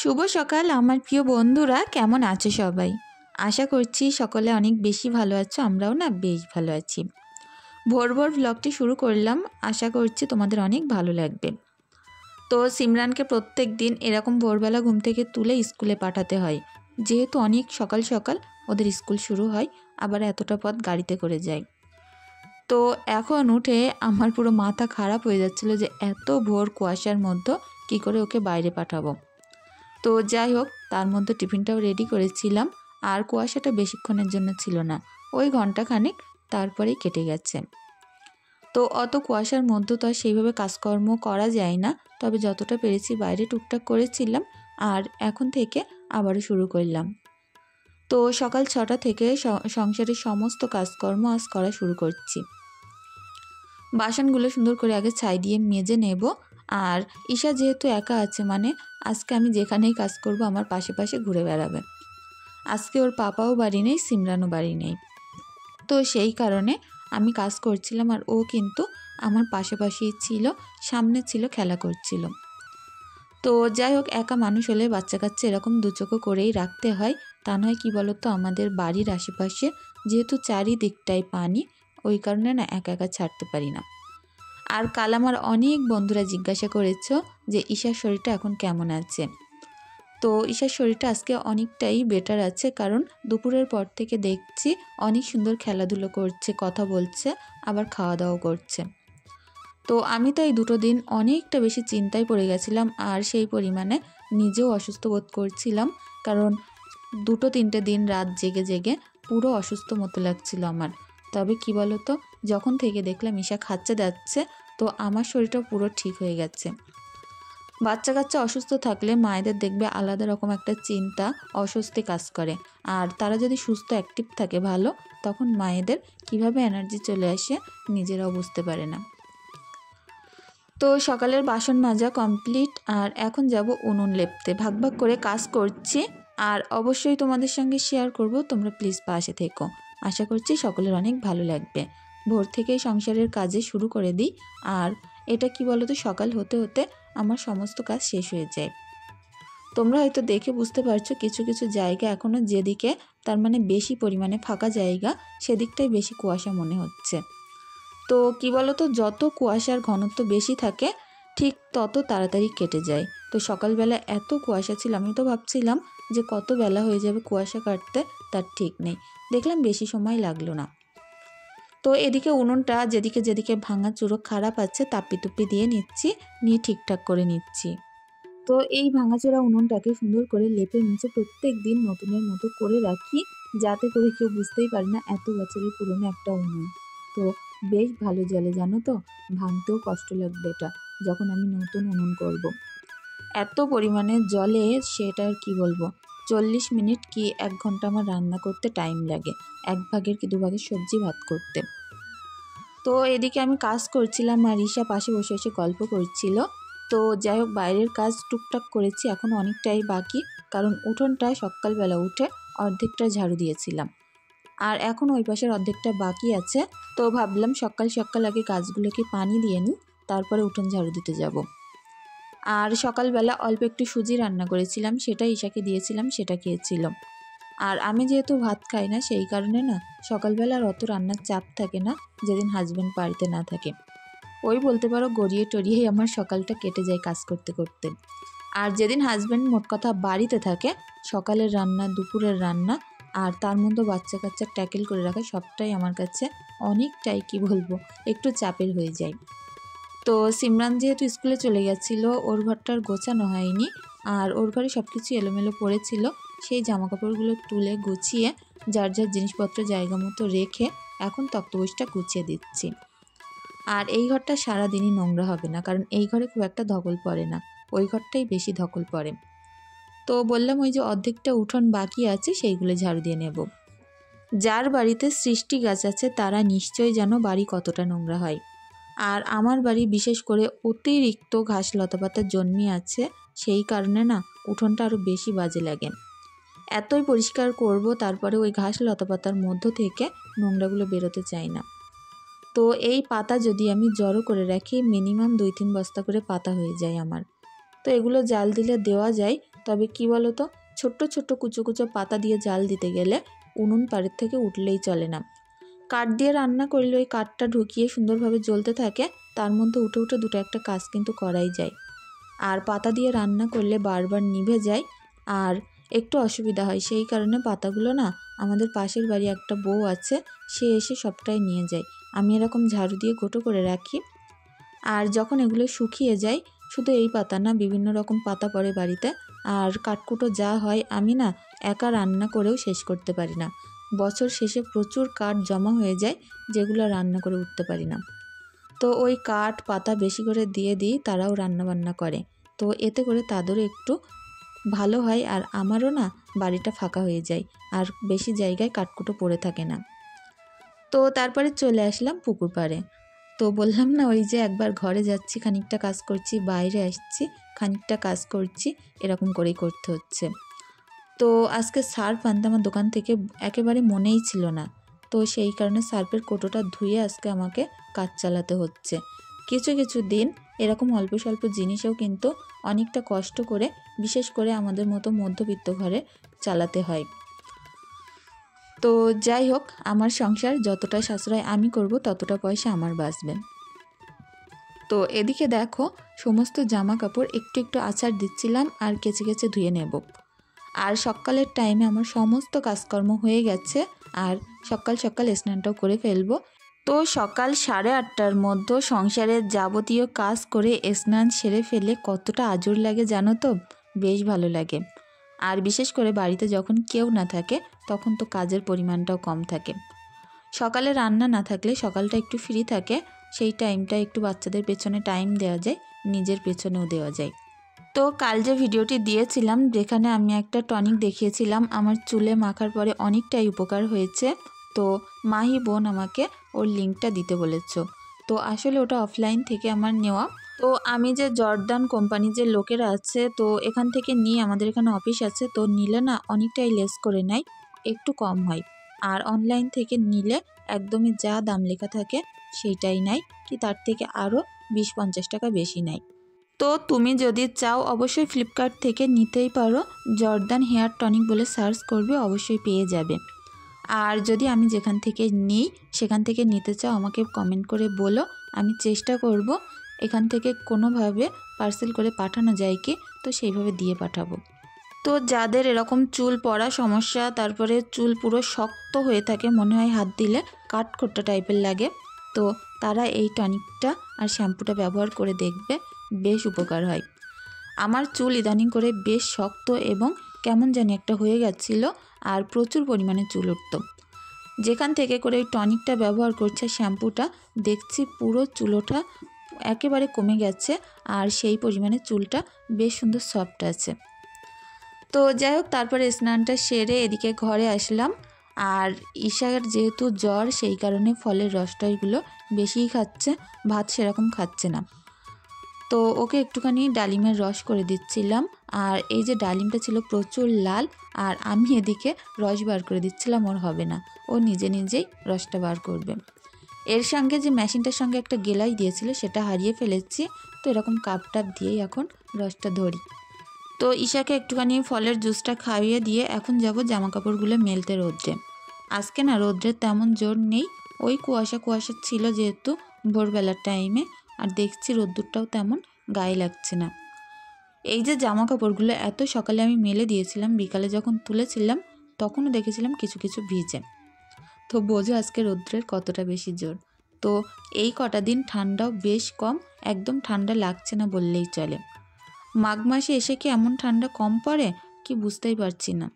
শুভ সকাল আমার প্রিয় বন্ধুরা, কেমন আছো সবাই? আশা করছি সকলে অনেক বেশি ভালো আছো। আমরাও না বেশ ভালো আছি। ভোর ভোর ব্লগটি শুরু করলাম, আশা করছি তোমাদের অনেক ভালো লাগবে। তো সিমরানকে প্রত্যেক দিন এরকম ভোরবেলা ঘুম থেকে তুলে স্কুলে পাঠাতে হয়, যেহেতু অনেক সকাল সকাল ওদের স্কুল শুরু হয়, আবার এতটা পথ গাড়িতে করে যায়। তো এখন উঠে আমার পুরো মাথা খারাপ হয়ে যাচ্ছিলো যে এত ভোর কুয়াশার মধ্যে কী করে ওকে বাইরে পাঠাবো। তো যাই হোক, তার মধ্যে টিফিনটাও রেডি করেছিলাম। আর কুয়াশাটা বেশিক্ষণের জন্য ছিল না, ওই ঘন্টাখানেক, তারপরেই কেটে গেছে। তো অত কুয়াশার মধ্যে তো আর সেইভাবে কাজকর্ম করা যায় না, তবে যতটা পেরেছি বাইরে টুকটাক করেছিলাম। আর এখন থেকে আবারও শুরু করলাম। তো সকাল 6টা থেকে সংসারের সমস্ত কাজকর্ম আজ করা শুরু করছি। বাসনগুলো সুন্দর করে আগে ছাই দিয়ে মেজে নেব। আর ঈশা যেহেতু একা আছে, মানে আজকে আমি যেখানেই কাজ করব আমার পাশে পাশে ঘুরে বেড়াবে। আজকে ওর পাপাও বাড়ি নেই, সিমরানও বাড়ি নেই। তো সেই কারণে আমি কাজ করছিলাম আর ও কিন্তু আমার পাশাপাশিই ছিল, সামনে ছিল, খেলা করছিল। তো যাই হোক, একা মানুষ হলে বাচ্চা কাচ্চা এরকম দুচোখো করেই রাখতে হয়। তা নয় কি বলতো, আমাদের বাড়ির আশেপাশে যেহেতু চারিদিকটাই পানি, ওই কারণে না একা একা ছাড়তে পারি না। আর কাল আমার অনেক বন্ধুরা জিজ্ঞাসা করেছো যে ঈশার শরীরটা এখন কেমন আছে। তো ঈশার শরীরটা আজকে অনেকটাই বেটার আছে, কারণ দুপুরের পর থেকে দেখছি অনেক সুন্দর খেলাধুলো করছে, কথা বলছে, আবার খাওয়া দাওয়া করছে। তো আমি তো এই 2 দিন অনেকটা বেশি চিন্তায় পড়ে গেছিলাম, আর সেই পরিমাণে নিজেও অসুস্থ বোধ করছিলাম, কারণ 2-3টে দিন রাত জেগে জেগে পুরো অসুস্থ মতো লাগছিল আমার। তবে কি বলতো, যখন থেকে দেখলাম ঈশা খাচ্ছে যাচ্ছে, তো আমার শরীরটা পুরো ঠিক হয়ে গেছে। বাচ্চা কাচ্চা অসুস্থ থাকলে মায়েদের দেখবে আলাদা রকম একটা চিন্তা, অস্বস্তি কাজ করে। আর তারা যদি সুস্থ অ্যাক্টিভ থাকে ভালো, তখন মায়েদের কিভাবে এনার্জি চলে আসে নিজেরাও বুঝতে পারে না। তো সকালের বাসন মাজা কমপ্লিট, আর এখন যাব উনুন লেপতে। ভাগ ভাগ করে কাজ করছি, আর অবশ্যই তোমাদের সঙ্গে শেয়ার করব, তোমরা প্লিজ পাশে থেকো। আশা করছি সকলের অনেক ভালো লাগবে। ভোর থেকেই সংসারের কাজে শুরু করে দিই, আর এটা কি বলো তো, সকাল হতে হতে আমার সমস্ত কাজ শেষ হয়ে যায়। তোমরা হয়তো দেখে বুঝতে পারছো কিছু কিছু জায়গা এখনও যেদিকে তার মানে বেশি পরিমাণে ফাঁকা জায়গা, সেদিকটাই বেশি কুয়াশা মনে হচ্ছে। তো কি বলো তো, যত কুয়াশার ঘনত্ব বেশি থাকে ঠিক তত তাড়াতাড়ি কেটে যায়। তো সকালবেলা এত কুয়াশা ছিল, আমি তো ভাবছিলাম যে কত বেলা হয়ে যাবে কুয়াশা কাটতে, তার ঠিক নেই। দেখলাম বেশি সময় লাগলো না। তো এদিকে উনুনটা যেদিকে যেদিকে ভাঙা চুরো খারাপ আছে তাপ্পি দিয়ে নিচ্ছি, নিয়ে ঠিকঠাক করে নিচ্ছি। তো এই ভাঙাচোরা উনুনটাকে সুন্দর করে লেপে মুছে প্রত্যেক দিন নতুনের মতো করে রাখি, যাতে করে কেউ বুঝতেই পারে না এত বছরের পুরনো একটা উনুন। তো বেশ ভালো জ্বলে, জানো তো, ভাঙতেও কষ্ট লাগবে এটা যখন আমি নতুন উনুন করব। এত পরিমাণে জ্বলে সেটা আর কি বলবো। 40 মিনিট কি 1 ঘন্টা আমার রান্না করতে টাইম লাগে, 1 ভাগের কি 2 ভাগের সবজি ভাত করতে। তো এদিকে আমি কাজ করছিলাম আর ঈশা পাশে বসে বসে গল্প করছিল। তো যাই হোক, বাইরের কাজ টুকটাক করেছি, এখনও অনেকটাই বাকি, কারণ উঠোনটা সকালবেলা উঠে অর্ধেকটা ঝাড়ু দিয়েছিলাম, আর এখন ওই পাশের অর্ধেকটা বাকি আছে। তো ভাবলাম সকাল সকাল আগে গাছগুলোকে পানি দিয়ে নিই, তারপরে উঠোন ঝাড়ু দিতে যাব। আর সকালবেলা অল্প একটু সুজি রান্না করেছিলাম, সেটা ঈশাকে দিয়েছিলাম, সেটা খেয়েছিল। আর আমি যেহেতু ভাত খাই না, সেই কারণে না সকালবেলা আর অত রান্নার চাপ থাকে না যেদিন হাজব্যান্ড বাড়িতে না থাকে। ওই বলতে পারো গড়িয়ে টড়িয়েই আমার সকালটা কেটে যায় কাজ করতে করতে। আর যেদিন হাজব্যান্ড মোট কথা বাড়িতে থাকে, সকালের রান্না, দুপুরের রান্না, আর তার মধ্যে বাচ্চা কাচ্চা ট্যাকেল করে রাখা, সবটাই আমার কাছে অনেকটাই কি বলবো, একটু চাপের হয়ে যায়। তো সিমরান যেহেতু স্কুলে চলে গেছিলো, ওর ঘরটার গোছানো হয়নি, আর ওর ঘরে সব কিছু এলোমেলো পড়েছিল। সেই জামাকাপড়গুলো তুলে গুছিয়ে যার যার জিনিসপত্র জায়গা মতো রেখে এখন তক্তপোষটা গুছিয়ে দিচ্ছি। আর এই ঘরটা সারাদিনই নোংরা হবে না, কারণ এই ঘরে খুব একটা ধকল পড়ে না, ওই ঘরটাই বেশি ধকল পড়ে। তো বললাম ওই যে অর্ধেকটা উঠোন বাকি আছে, সেইগুলো ঝাড়ু দিয়ে নেব। যার বাড়িতে সৃষ্টি গাছ আছে তারা নিশ্চয়ই জানো বাড়ি কতটা নোংরা হয়। আর আমার বাড়ি বিশেষ করে অতিরিক্ত ঘাস লতাপাতা জন্মে আছে, সেই কারণে না উঠোনটা আরও বেশি বাজে লাগে। এতই পরিষ্কার করব, তারপরে ওই ঘাস লতাপাতার মধ্য থেকে নোংরাগুলো বেরোতে চায় না। তো এই পাতা যদি আমি জড়ো করে রাখি, মিনিমাম 2-3 বস্তা করে পাতা হয়ে যায় আমার। তো এগুলো জাল দিলে দেওয়া যায়, তবে কি বলো তো, ছোট্ট ছোট্ট কুচো কুচো পাতা দিয়ে জাল দিতে গেলে উনুন পাড়ের থেকে উঠলেই চলে না। কাঠ দিয়ে রান্না করলে ওই কাঠটা ঢুকিয়ে সুন্দরভাবে জ্বলতে থাকে, তার মধ্যে উঠে উঠে দুটো একটা কাজ কিন্তু করাই যায়। আর পাতা দিয়ে রান্না করলে বারবার নিভে যায় আর একটু অসুবিধা হয়, সেই কারণে পাতাগুলো না আমাদের পাশের বাড়ি একটা বউ আছে, সে এসে সবটাই নিয়ে যায়। আমি এরকম ঝাড়ু দিয়ে গোটো করে রাখি। আর যখন এগুলো শুকিয়ে যায়, শুধু এই পাতা না, বিভিন্ন রকম পাতা পড়ে বাড়িতে, আর কাঠকুটো যা হয় আমি না একা রান্না করেও শেষ করতে পারি না। বছর শেষে প্রচুর কাঠ জমা হয়ে যায়, যেগুলো রান্না করে উঠতে পারি না। তো ওই কাঠ পাতা বেশি করে দিয়ে দিই, তারাও রান্না বান্না করে। তো এতে করে তাদেরও একটু ভালো হয় আর আমারও না বাড়িটা ফাঁকা হয়ে যায়, আর বেশি জায়গায় কাঠকুটো পড়ে থাকে না। তো তারপরে চলে আসলাম পুকুর পাড়ে। তো বললাম না, ওই যে একবার ঘরে যাচ্ছি, খানিকটা কাজ করছি, বাইরে আসছি, খানিকটা কাজ করছি, এরকম করেই করতে হচ্ছে। তো আজকে সার্ফ আনতে আমার দোকান থেকে একেবারে মনেই ছিল না, তো সেই কারণে সার্ফের কোটোটা ধুয়ে আজকে আমাকে কাজ চালাতে হচ্ছে। কিছু কিছু দিন এরকম অল্প স্বল্প জিনিসেও কিন্তু অনেকটা কষ্ট করে, বিশেষ করে আমাদের মতো মধ্যবিত্ত ঘরে চালাতে হয়। তো যাই হোক, আমার সংসার যতটা সাশ্রয় আমি করব, ততটা পয়সা আমার বাঁচবে। তো এদিকে দেখো, সমস্ত জামা কাপড় একটু একটু আছাড় দিচ্ছিলাম আর কেচে কেচে ধুয়ে নেব। আর সকালের টাইমে আমার সমস্ত কাজকর্ম হয়ে গেছে, আর সকাল সকাল স্নানটাও করে ফেলবো। তো সকাল 8:30টার মধ্যে সংসারের যাবতীয় কাজ করে স্নান সেরে ফেলে কতটা আজর লাগে জানো তো, বেশ ভালো লাগে। আর বিশেষ করে বাড়িতে যখন কেউ না থাকে, তখন তো কাজের পরিমাণটাও কম থাকে। সকালে রান্না না থাকলে সকালটা একটু ফ্রি থাকে, সেই টাইমটা একটু বাচ্চাদের পেছনে টাইম দেওয়া যায়, নিজের পেছনেও দেওয়া যায়। তো কাল যে ভিডিওটি দিয়েছিলাম, যেখানে আমি একটা টনিক দেখিয়েছিলাম আমার চুলে মাখার পরে অনেকটাই উপকার হয়েছে, তো মাহি বোন আমাকে ওর লিঙ্কটা দিতে বলেছ। তো আসলে ওটা অফলাইন থেকে আমার নেওয়া। তো আমি যে জর্দান কোম্পানি যে লোকেরা আছে, তো এখান থেকে নিয়ে, আমাদের এখানে অফিস আছে, তো নিলে না অনেকটাই লেস করে নেয়, একটু কম হয়। আর অনলাইন থেকে নিলে একদমই যা দাম লেখা থাকে সেইটাই নেয়, কি তার থেকে আরও 20-50 টাকা বেশি নেয়। তো তুমি যদি চাও অবশ্যই ফ্লিপকার্ট থেকে নিতেই পারো, জর্দান হেয়ার টনিক বলে সার্চ করবে, অবশ্যই পেয়ে যাবে। আর যদি আমি যেখান থেকে নিই সেখান থেকে নিতে চাও, আমাকে কমেন্ট করে বলো, আমি চেষ্টা করব এখান থেকে কোনোভাবে পার্সেল করে পাঠানো যায় কি, তো সেইভাবে দিয়ে পাঠাবো। তো যাদের এরকম চুল পড়া সমস্যা, তারপরে চুল পুরো শক্ত হয়ে থাকে, মনে হয় হাত দিলে কাঠখোট্টা টাইপের লাগে, তো তারা এই টনিকটা আর শ্যাম্পুটা ব্যবহার করে দেখবে, বেশ উপকার হয়। আমার চুল ইদানিং করে বেশ শক্ত এবং কেমন জানি একটা হয়ে গেছিলো, আর প্রচুর পরিমাণে চুল উঠত। যেখান থেকে করে ওই টনিকটা ব্যবহার করছে, শ্যাম্পুটা, দেখছি পুরো চুল ওঠা একেবারে কমে গেছে, আর সেই পরিমাণে চুলটা বেশ সুন্দর সফট আছে। তো যাই হোক, তারপরে স্নানটা সেরে এদিকে ঘরে আসলাম। আর ঈশার যেহেতু জ্বর, সেই কারণে ফলের রসটাইগুলো বেশিই খাচ্ছে, ভাত সেরকম খাচ্ছে না। তো ওকে একটুখানি ডালিমের রস করে দিচ্ছিলাম, আর এই যে ডালিমটা ছিল প্রচুর লাল, আর আমি এদিকে রস বার করে দিচ্ছিলাম, ওর হবে না, ও নিজে নিজেই রসটা বার করবে। এর সঙ্গে যে মেশিনটার সঙ্গে একটা গেলাই দিয়েছিল, সেটা হারিয়ে ফেলেছি, তো এরকম কাপ টাপ দিয়েই এখন রসটা ধরি। তো ঈশাকে একটুখানি ফলের জুসটা খাইয়ে দিয়ে এখন যাব জামা কাপড়গুলো মেলতে রোদ্রে। আজকে না রোদ্রের তেমন জোর নেই, ওই কুয়াশা কুয়াশা ছিল যেহেতু ভোরবেলার টাইমে, আর দেখছি রোদ্দুরটাও তেমন গায়ে লাগছে না। এই যে জামা কাপড়গুলো এত সকালে আমি মেলে দিয়েছিলাম, বিকালে যখন তুলেছিলাম তখনও দেখেছিলাম কিছু কিছু ভিজে। তো বোঝো আজকে রোদ্রের কতটা বেশি জোর। তো এই কটা দিন ঠান্ডাও বেশ কম, একদম ঠান্ডা লাগছে না বললেই চলে। মাঘ মাসে এসে কি এমন ঠান্ডা কম পড়ে কি বুঝতেই পারছি না।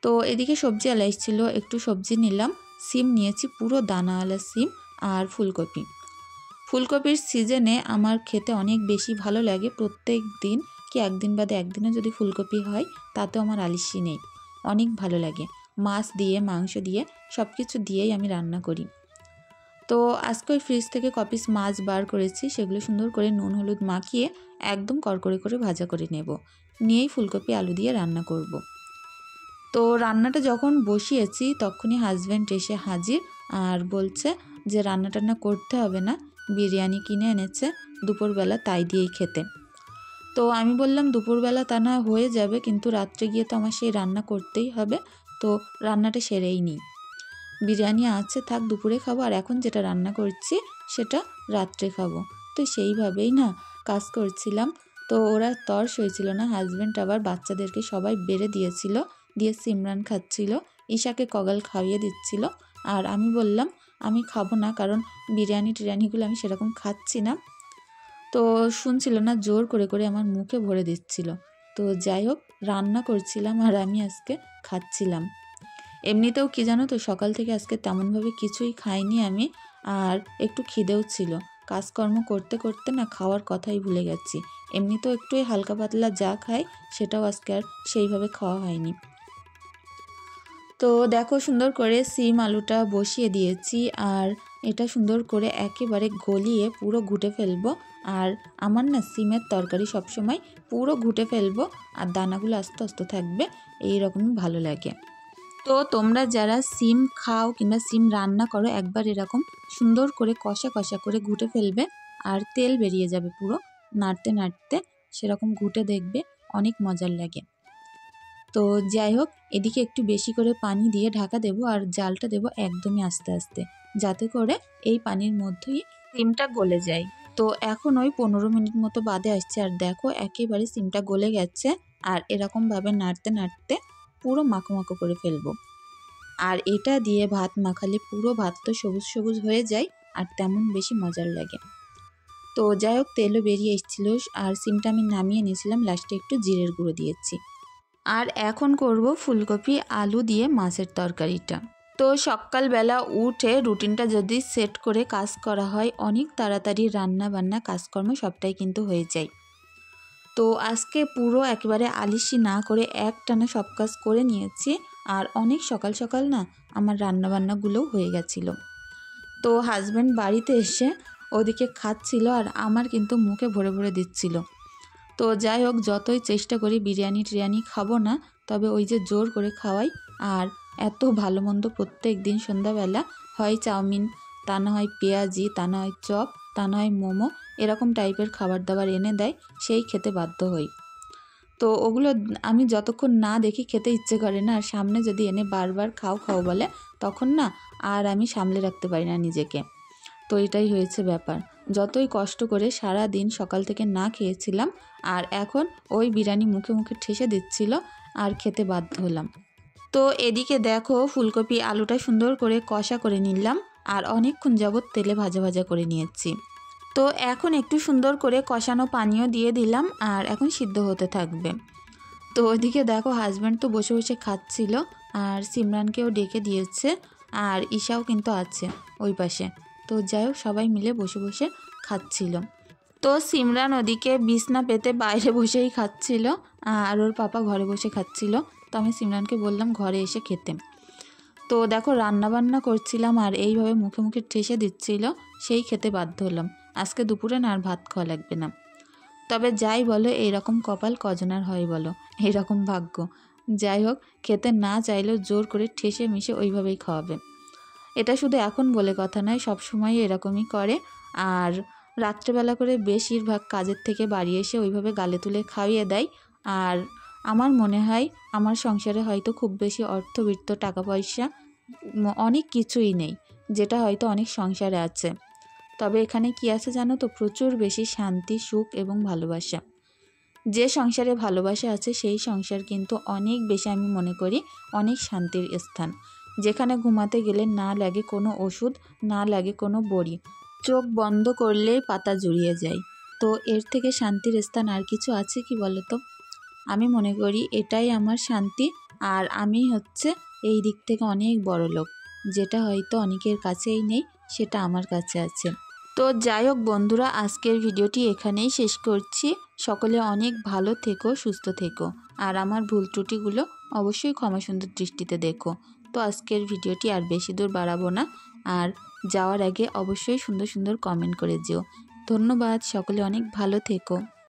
তো এদিকে সবজি আলা এসেছিলো, একটু সবজি নিলাম, সিম নিয়েছি, পুরো দানাওয়ালা সিম, আর ফুলকপি। ফুলকপির সিজনে আমার খেতে অনেক বেশি ভালো লাগে, প্রত্যেক দিন কি একদিন বাদে একদিনও যদি ফুলকপি হয় তাতেও আমার আলিস্যি নেই, অনেক ভালো লাগে। মাছ দিয়ে, মাংস দিয়ে, সব কিছু দিয়েই আমি রান্না করি। তো আজকে ওই ফ্রিজ থেকে কপিস মাছ বার করেছি, সেগুলো সুন্দর করে নুন হলুদ মাখিয়ে একদম কড়কড়ে করে ভাজা করে নেব, নিয়েই ফুলকপি আলু দিয়ে রান্না করব। তো রান্নাটা যখন বসিয়েছি তখনই হাজব্যান্ড এসে হাজির, আর বলছে যে রান্না টান্না করতে হবে না, বিরিয়ানি কিনে এনেছে দুপুরবেলা, তাই দিয়েই খেতে। তো তো আমি বললাম দুপুরবেলা তা না হয়ে যাবে, কিন্তু রাত্রে গিয়ে তো আমার সেই রান্না করতেই হবে, তো রান্নাটা সেরেই নিই। বিরিয়ানি আছে, থাক দুপুরে খাবো, আর এখন যেটা রান্না করছি সেটা রাত্রে খাবো। তো সেইভাবেই না কাজ করছিলাম। তো ওরা তর সইছিল না, হাজব্যান্ড আবার বাচ্চাদেরকে সবাই বেড়ে দিয়েছিল, দিয়ে সিমরান খাচ্ছিল, ঈশাকে কগাল খাইয়ে দিচ্ছিল। আর আমি বললাম আমি খাবো না, কারণ টিরিয়ানিগুলো আমি সেরকম খাচ্ছি না। তো শুনছিল না, জোর করে করে আমার মুখে ভরে দিচ্ছিল। তো যাই হোক, রান্না করছিলাম আর আমি আজকে খাচ্ছিলাম। এমনিতেও কি জানো তো, সকাল থেকে আজকে তেমনভাবে কিছুই খাইনি আমি, আর একটু খিদেও ছিল। কাজকর্ম করতে করতে না খাওয়ার কথাই ভুলে গেছি। এমনিতেও একটু হালকা পাতলা যা খাই সেটাও আজকে আর সেইভাবে খাওয়া হয়নি। তো দেখো সুন্দর করে সিম আলুটা বসিয়ে দিয়েছি, আর এটা সুন্দর করে একেবারে গলিয়ে পুরো ঘুটে ফেলবো। আর আমার না সিমের তরকারি সবসময় পুরো ঘুটে ফেলবো, আর দানাগুলো আস্তে আস্তে থাকবে, এইরকমই ভালো লাগে। তো তোমরা যারা সিম খাও কিংবা সিম রান্না করো, একবার এরকম সুন্দর করে কষা কষা করে ঘুটে ফেলবে, আর তেল বেরিয়ে যাবে পুরো, নাড়তে নাড়তে সেরকম ঘুটে দেখবে, অনেক মজার লাগে। তো যাই হোক, এদিকে একটু বেশি করে পানি দিয়ে ঢাকা দেবো, আর জালটা দেবো একদমই আস্তে আস্তে, যাতে করে এই পানির মধ্যেই সিমটা গলে যায়। তো এখন ওই 15 মিনিট মতো বাদে আসছে, আর দেখো একেবারে সিমটা গলে গেছে। আর এরকমভাবে নাড়তে নাড়তে পুরো মাখো মাখো করে ফেলবো। আর এটা দিয়ে ভাত মাখালে পুরো ভাত তো সবুজ সবুজ হয়ে যায়, আর তেমন বেশি মজার লাগে। তো যাই হোক, তেলও বেরিয়ে এসেছিলো, আর সিমটা আমি নামিয়ে নিয়েছিলাম, লাস্টে একটু জিরের গুঁড়ো দিয়েছি। আর এখন করব ফুলকপি আলু দিয়ে মাছের তরকারিটা। তো সকালবেলা উঠে রুটিনটা যদি সেট করে কাজ করা হয়, অনেক তাড়াতাড়ি রান্না বান্না কাজকর্ম সবটাই কিন্তু হয়ে যায়। তো আজকে পুরো একেবারে আলিশি না করে একটানা সব কাজ করে নিয়েছি, আর অনেক সকাল সকাল না আমার রান্নাবান্নাগুলোও হয়ে গেছিলো। তো হাজব্যান্ড বাড়িতে এসে ওদিকে খাচ্ছিল, আর আমার কিন্তু মুখে ভরে ভরে দিচ্ছিল। তো যাই হোক, যতই চেষ্টা করি টিরিয়ানি খাবো না, তবে ওই যে জোর করে খাওয়াই। আর এত ভালো মন্দ প্রত্যেক দিন সন্ধ্যাবেলা হয় চাউমিন, তা না হয় পেঁয়াজি, তা না হয় চপ, তা না হয় মোমো, এরকম টাইপের খাবার দাবার এনে দেয়, সেই খেতে বাধ্য হই। তো ওগুলো আমি যতক্ষণ না দেখি খেতে ইচ্ছে করে না, আর সামনে যদি এনে বারবার খাও খাও বলে, তখন না আর আমি সামলে রাখতে পারি না নিজেকে। তো এটাই হয়েছে ব্যাপার। যতই কষ্ট করে সারা দিন সকাল থেকে না খেয়েছিলাম, আর এখন ওই বিরিয়ানি মুখে মুখে ঠেসে দিচ্ছিল, আর খেতে বাধ্য হলাম। তো এদিকে দেখো ফুলকপি আলুটা সুন্দর করে কষা করে নিলাম, আর অনেকক্ষণ যাবৎ তেলে ভাজা ভাজা করে নিয়েছি। তো এখন একটু সুন্দর করে কষানো পানিও দিয়ে দিলাম, আর এখন সিদ্ধ হতে থাকবে। তো ওইদিকে দেখো হাজব্যান্ড তো বসে বসে খাচ্ছিল, আর সিমরানকেও ডেকে দিয়েছে, আর ঈশাও কিন্তু আছে ওই পাশে। তো যাই হোক, সবাই মিলে বসে বসে খাচ্ছিল। তো সিমরান ওদিকে বিছনা পেতে বাইরে বসেই খাচ্ছিল, আর ওর পাপা ঘরে বসে খাচ্ছিল। তো আমি সিমরানকে বললাম ঘরে এসে খেতে। তো দেখো রান্নাবান্না করছিলাম, আর এইভাবে মুখে মুখে ঠেসে দিচ্ছিল, সেই খেতে বাধ্য হলাম। আজকে দুপুরে না আর ভাত খাওয়া লাগবে না। তবে যাই বলো, এইরকম কপাল কজনার হয় বলো, এইরকম ভাগ্য। যাই হোক, খেতে না চাইলেও জোর করে ঠেসে মিশে ওইভাবেই খাওয়াবে। এটা শুধু এখন বলে কথা নয়, সবসময় এরকমই করে। আর রাত্রেবেলা করে বেশিরভাগ কাজের থেকে বাড়ি এসে ওইভাবে গালে তুলে খাইয়ে দেয়। আর আমার মনে হয় আমার সংসারে হয়তো খুব বেশি অর্থবিত্ত, টাকা পয়সা অনেক কিছুই নেই, যেটা হয়তো অনেক সংসারে আছে। তবে এখানে কি আছে জানো তো, প্রচুর বেশি শান্তি, সুখ এবং ভালোবাসা। যে সংসারে ভালোবাসা আছে সেই সংসার কিন্তু অনেক বেশি, আমি মনে করি, অনেক শান্তির স্থান। যেখানে ঘুমাতে গেলে না লাগে কোনো ওষুধ, না লাগে কোনো বড়ি, চোখ বন্ধ করলেই পাতা জুড়িয়ে যায়। তো এর থেকে শান্তির স্থান আর কিছু আছে কি বলো তো? আমি মনে করি এটাই আমার শান্তি। আর আমি হচ্ছে এই দিক থেকে অনেক বড় লোক, যেটা হয়তো অনেকের কাছেই নেই, সেটা আমার কাছে আছে। তো যাই হোক বন্ধুরা, আজকের ভিডিওটি এখানেই শেষ করছি। সকলে অনেক ভালো থেকো, সুস্থ থেকো, আর আমার ভুল ত্রুটিগুলো অবশ্যই ক্ষমা সুন্দর দৃষ্টিতে দেখো। তো আজকের ভিডিওটি আর বেশি দূর বাড়াবো না, আর যাওয়ার আগে অবশ্যই সুন্দর সুন্দর কমেন্ট করে যেও। ধন্যবাদ, সকলে অনেক ভালো থেকো।